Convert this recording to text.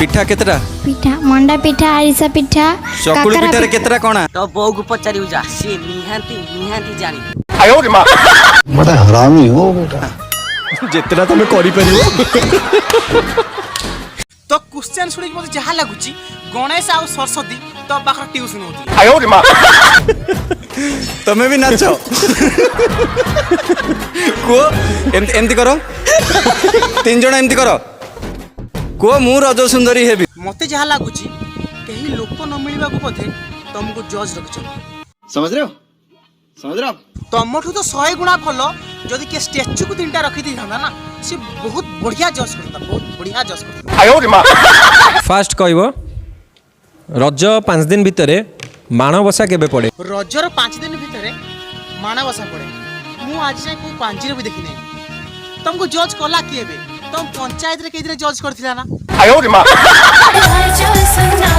पिठा केतरा पिठा मंडा पिठा आरिसा पिठा चकुली पिठा रे केतरा कोना तो बो को पचारी जा से निहांती जानी आयो रे मां बड़ा हरामी हो बेटा जितना तुम करि परियो तो क्वेश्चन सुनी मते जहा लागुची गणेश आ सरस्वती तो बाखर ट्यूशन होती आयो रे मां तमे भी नाचो को एमती करो तीन जण एमती करो को मु रज सुंदरी हेबी मते जहा लागुची केही लोक न मिलबा को पथे तुमको जज रखछ समझ रहे हो तमठु तो 100 गुना भलो जदि के स्टैच्यू को तीनटा रखी दी थांदा ना से बहुत बढ़िया जज करता बहुत बढ़िया जज करता आयो रे मां फास्ट कहबो रज 5 दिन भितरे माणबसा केबे पड़े रजर 5 दिन भितरे माणबसा पड़े मु आज जाय को पांची रे भी देखि नै तुमको जज कला किएबे तुम पंचायत रे केदिरे जज करथिला ना आयो रे मां जो सुना